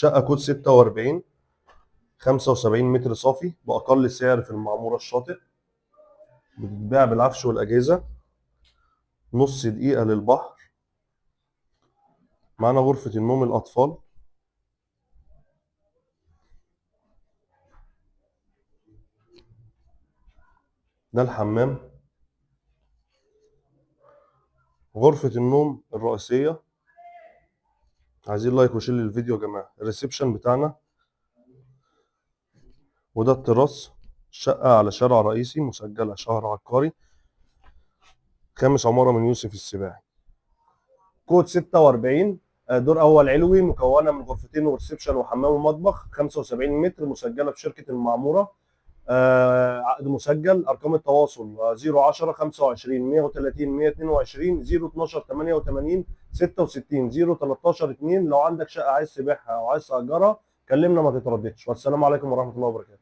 شقة كود 46 75 متر صافي بأقل سعر في المعمورة الشاطئ، بتتباع بالعفش والأجهزة، نص دقيقة للبحر، معانا غرفة النوم الأطفال، ده الحمام، غرفة النوم الرئيسية. عايزين لايك وشير للفيديو يا جماعة. الريسبشن بتاعنا، وده التراس. شقة على شارع رئيسي، مسجلة شهر عقاري، خامس عمارة من يوسف السباعي. كود 46، دور أول علوي، مكونة من غرفتين وريسبشن وحمام ومطبخ، 75 متر، مسجلة في شركة المعمورة. عقد مسجل. ارقام التواصل 010 25 130 122 012 88 66 013 2. لو عندك شقه عايز تبيعها او عايز تاجرها كلمنا ما تترددش. والسلام عليكم ورحمه الله وبركاته.